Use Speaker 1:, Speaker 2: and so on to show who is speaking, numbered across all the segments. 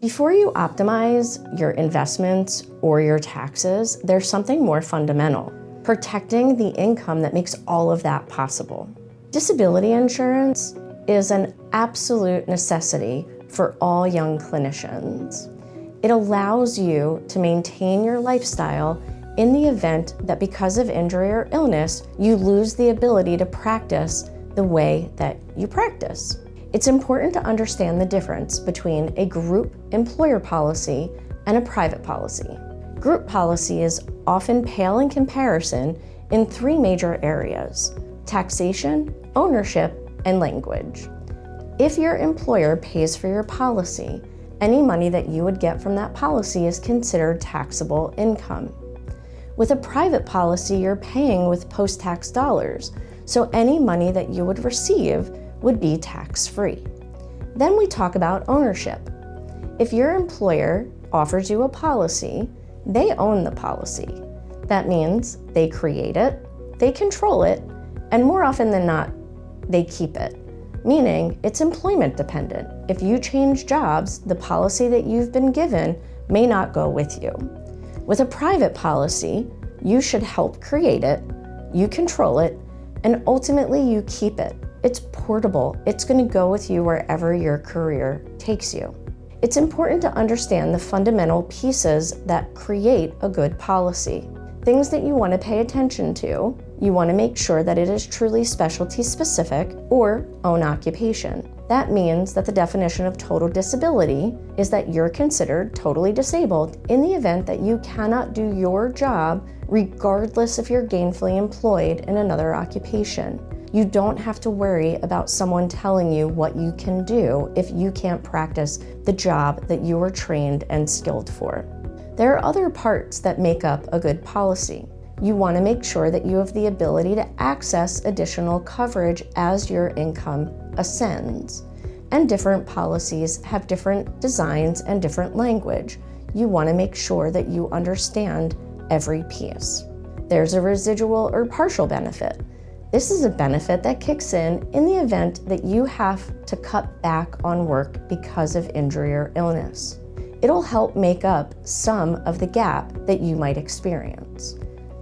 Speaker 1: Before you optimize your investments or your taxes, there's something more fundamental: protecting the income that makes all of that possible. Disability insurance is an absolute necessity for all young clinicians. It allows you to maintain your lifestyle in the event that because of injury or illness, you lose the ability to practice the way that you practice. It's important to understand the difference between a group employer policy and a private policy. Group policy is often pale in comparison in three major areas: taxation, ownership, and language. If your employer pays for your policy, any money that you would get from that policy is considered taxable income. With a private policy, you're paying with post-tax dollars, so any money that you would receive would be tax-free. Then we talk about ownership. If your employer offers you a policy, they own the policy. That means they create it, they control it, and more often than not, they keep it. Meaning it's employment dependent. If you change jobs, the policy that you've been given may not go with you. With a private policy, you should help create it, you control it, and ultimately you keep it. It's portable. It's going to go with you wherever your career takes you. It's important to understand the fundamental pieces that create a good policy. Things that you want to pay attention to: you want to make sure that it is truly specialty specific or own occupation. That means that the definition of total disability is that you're considered totally disabled in the event that you cannot do your job regardless if you're gainfully employed in another occupation. You don't have to worry about someone telling you what you can do if you can't practice the job that you were trained and skilled for. There are other parts that make up a good policy. You want to make sure that you have the ability to access additional coverage as your income ascends. And different policies have different designs and different language. You want to make sure that you understand every piece. There's a residual or partial benefit. This is a benefit that kicks in the event that you have to cut back on work because of injury or illness. It'll help make up some of the gap that you might experience.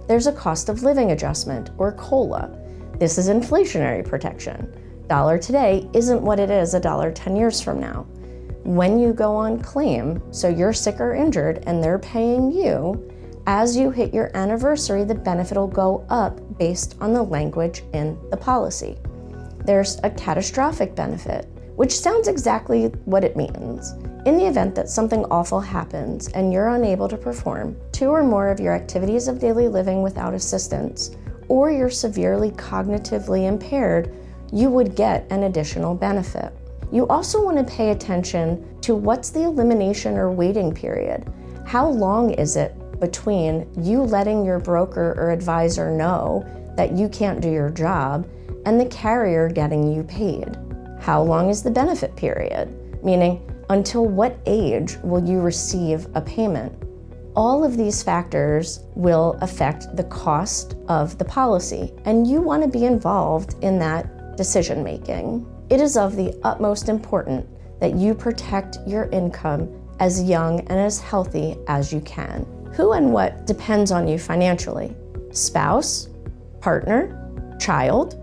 Speaker 1: There's a cost of living adjustment, or COLA. This is inflationary protection. Dollar today isn't what it is $1 10 years from now. When you go on claim, so you're sick or injured and they're paying you, as you hit your anniversary, the benefit will go up based on the language in the policy. There's a catastrophic benefit, which sounds exactly what it means. In the event that something awful happens and you're unable to perform 2 or more of your activities of daily living without assistance, or you're severely cognitively impaired, you would get an additional benefit. You also want to pay attention to what's the elimination or waiting period. How long is it between you letting your broker or advisor know that you can't do your job and the carrier getting you paid? How long is the benefit period? Meaning, until what age will you receive a payment? All of these factors will affect the cost of the policy, and you want to be involved in that decision making. It is of the utmost importance that you protect your income as young and as healthy as you can. Who and what depends on you financially? Spouse? Partner? Child?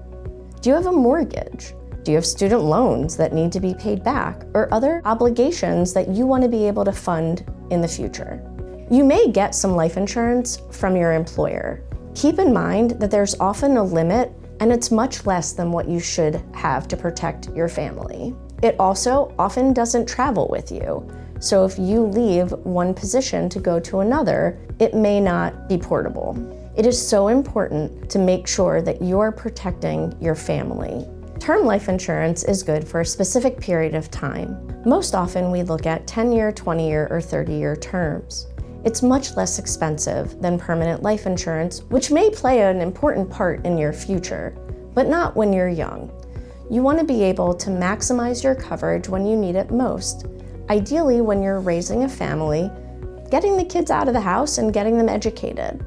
Speaker 1: Do you have a mortgage? Do you have student loans that need to be paid back, or other obligations that you want to be able to fund in the future? You may get some life insurance from your employer. Keep in mind that there's often a limit, and it's much less than what you should have to protect your family. It also often doesn't travel with you. So if you leave one position to go to another, it may not be portable. It is so important to make sure that you're protecting your family. Term life insurance is good for a specific period of time. Most often we look at 10-year, 20-year, or 30-year terms. It's much less expensive than permanent life insurance, which may play an important part in your future, but not when you're young. You want to be able to maximize your coverage when you need it most. Ideally, when you're raising a family, getting the kids out of the house and getting them educated.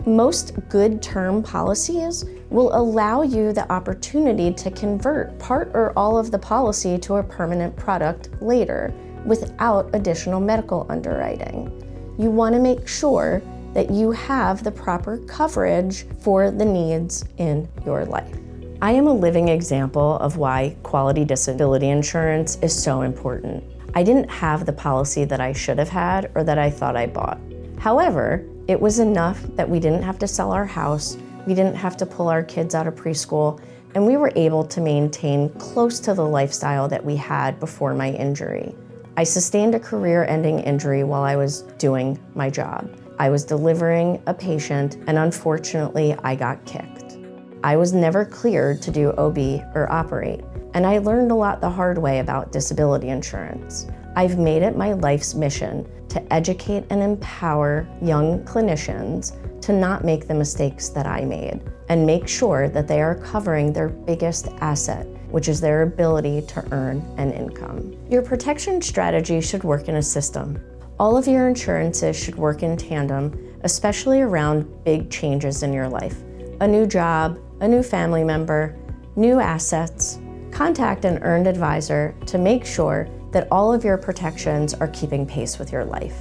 Speaker 1: Most good term policies will allow you the opportunity to convert part or all of the policy to a permanent product later, without additional medical underwriting. You want to make sure that you have the proper coverage for the needs in your life. I am a living example of why quality disability insurance is so important. I didn't have the policy that I should have had or that I thought I bought. However, it was enough that we didn't have to sell our house, we didn't have to pull our kids out of preschool, and we were able to maintain close to the lifestyle that we had before my injury. I sustained a career-ending injury while I was doing my job. I was delivering a patient, and unfortunately, I got kicked. I was never cleared to do OB or operate, and I learned a lot the hard way about disability insurance. I've made it my life's mission to educate and empower young clinicians to not make the mistakes that I made and make sure that they are covering their biggest asset, which is their ability to earn an income. Your protection strategy should work in a system. All of your insurances should work in tandem, especially around big changes in your life. A new job, a new family member, new assets. Contact an earned advisor to make sure that all of your protections are keeping pace with your life.